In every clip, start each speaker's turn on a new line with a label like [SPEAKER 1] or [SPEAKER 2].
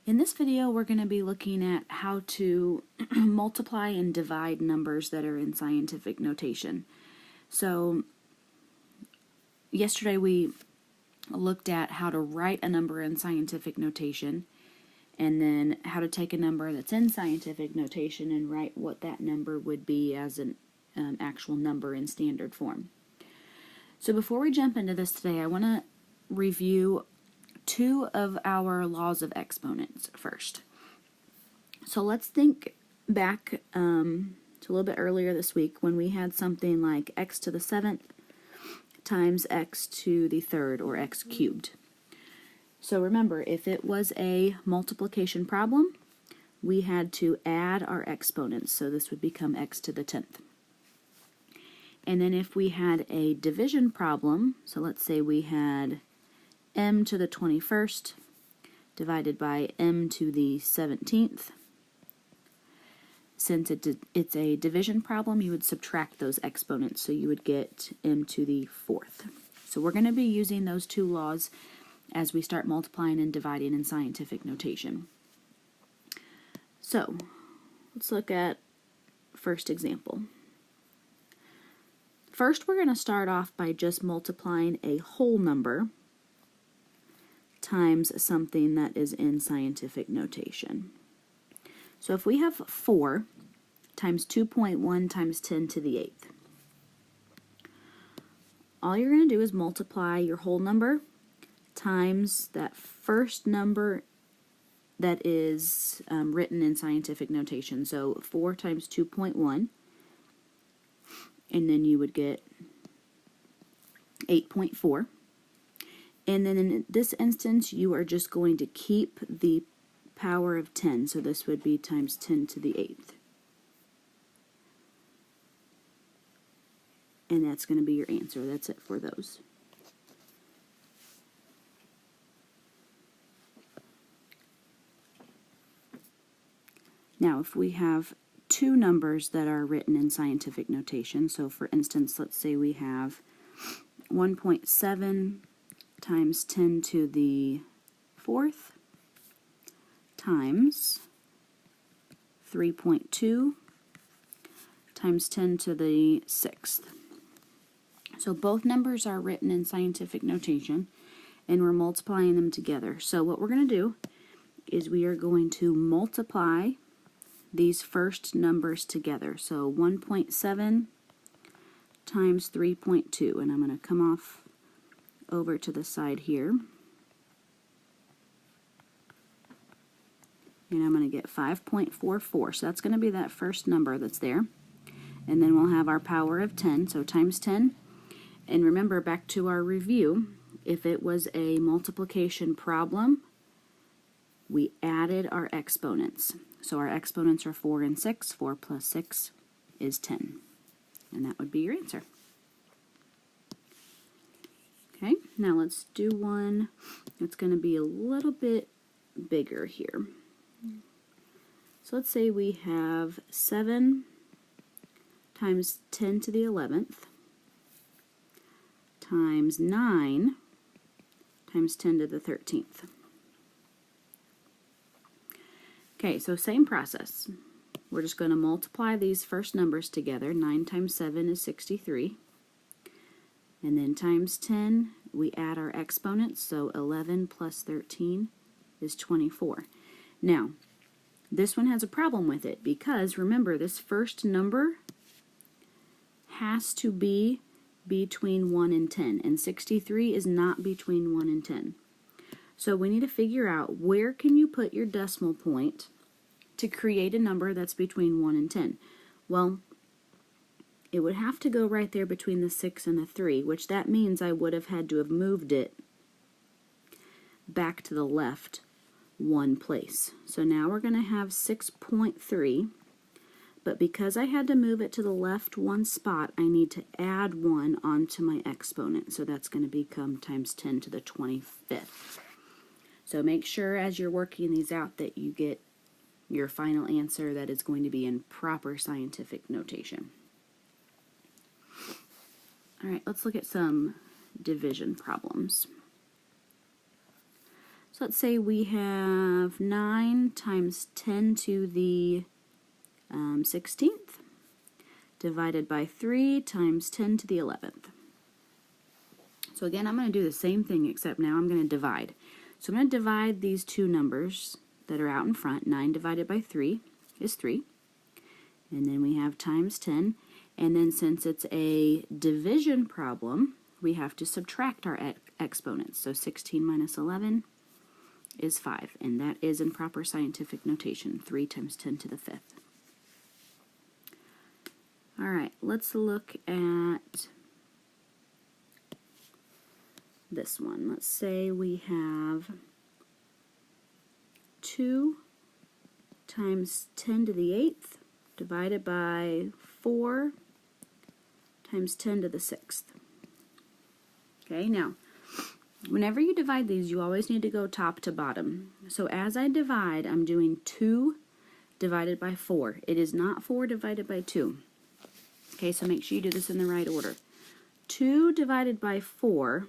[SPEAKER 1] In this video, we're going to be looking at how to multiply and divide numbers that are in scientific notation. So, yesterday we looked at how to write a number in scientific notation, and then how to take a number that's in scientific notation and write what that number would be as an actual number in standard form. So before we jump into this today, I want to review two of our laws of exponents first. So let's think back to a little bit earlier this week when we had something like x to the 7th times x to the 3rd, or x cubed. So remember, if it was a multiplication problem, we had to add our exponents, so this would become x to the 10th. And then if we had a division problem, so let's say we had m to the 21st divided by m to the 17th. Since it's a division problem, you would subtract those exponents, so you would get m to the 4th. So we're going to be using those two laws as we start multiplying and dividing in scientific notation. So let's look at first example. First, we're going to start off by just multiplying a whole number times something that is in scientific notation. So if we have 4 times 2.1 times 10 to the 8th, all you're going to do is multiply your whole number times that first number that is written in scientific notation. So 4 times 2.1, and then you would get 8.4. And then in this instance, you are just going to keep the power of 10. So this would be times 10 to the 8th. And that's going to be your answer. That's it for those. Now, if we have two numbers that are written in scientific notation, so for instance, let's say we have 1.7 times 10 to the 4th times 3.2 times 10 to the 6th. So both numbers are written in scientific notation, and we're multiplying them together. So what we're going to do is we are going to multiply these first numbers together. So 1.7 times 3.2, and I'm going to come off over to the side here, and I'm going to get 5.44. So that's going to be that first number that's there, and then we'll have our power of 10, so times 10. And remember, back to our review, if it was a multiplication problem, we added our exponents. So our exponents are 4 and 6. 4 plus 6 is 10. And that would be your answer. Okay, now let's do one that's going to be a little bit bigger here. So let's say we have 7 times 10 to the 11th times 9 times 10 to the 13th. Okay, so same process. We're just going to multiply these first numbers together. 9 times 7 is 63. And then times 10, we add our exponents, so 11 plus 13 is 24. Now, this one has a problem with it because, remember, this first number has to be between 1 and 10, and 63 is not between 1 and 10. So we need to figure out where can you put your decimal point to create a number that's between 1 and 10. Well, it would have to go right there between the 6 and the 3, which that means I would have had to have moved it back to the left one place. So now we're going to have 6.3, but because I had to move it to the left one spot, I need to add 1 onto my exponent. So that's going to become times 10 to the 25th. So make sure as you're working these out that you get your final answer that is going to be in proper scientific notation. All right, let's look at some division problems. So let's say we have 9 times 10 to the 16th divided by 3 times 10 to the 11th. So again, I'm going to do the same thing, except now I'm going to divide. So I'm going to divide these two numbers that are out in front. 9 divided by 3 is 3. And then we have times 10. And then since it's a division problem, we have to subtract our exponents. So 16 minus 11 is 5. And that is in proper scientific notation, 3 times 10 to the 5th. All right, let's look at this one. Let's say we have 2 times 10 to the 8th divided by 4 times 10 to the 6th. Okay, now, whenever you divide these, you always need to go top to bottom. So as I divide, I'm doing 2 divided by 4. It is not 4 divided by 2. Okay, so make sure you do this in the right order. 2 divided by 4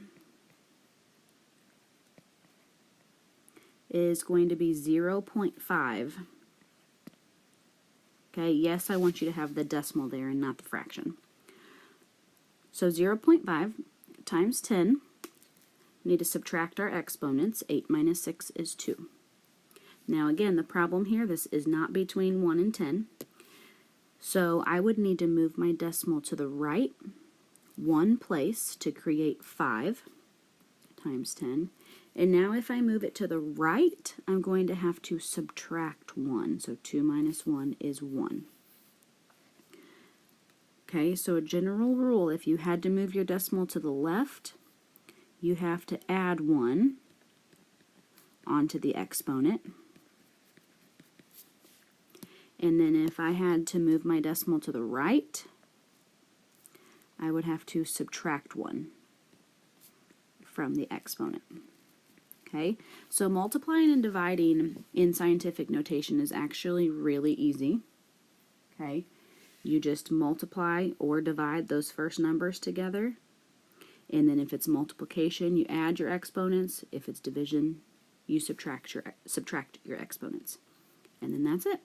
[SPEAKER 1] is going to be 0.5. Okay, yes, I want you to have the decimal there and not the fraction. So 0.5 times 10, we need to subtract our exponents. 8 minus 6 is 2. Now again, the problem here, this is not between 1 and 10. So I would need to move my decimal to the right one place to create 5 times 10. And now if I move it to the right, I'm going to have to subtract 1. So 2 minus 1 is 1. Okay, so a general rule, if you had to move your decimal to the left, you have to add 1 onto the exponent. And then if I had to move my decimal to the right, I would have to subtract 1 from the exponent. Okay, so multiplying and dividing in scientific notation is actually really easy. Okay, you just multiply or divide those first numbers together, and then if it's multiplication, you add your exponents. If it's division, you subtract your exponents. And then that's it.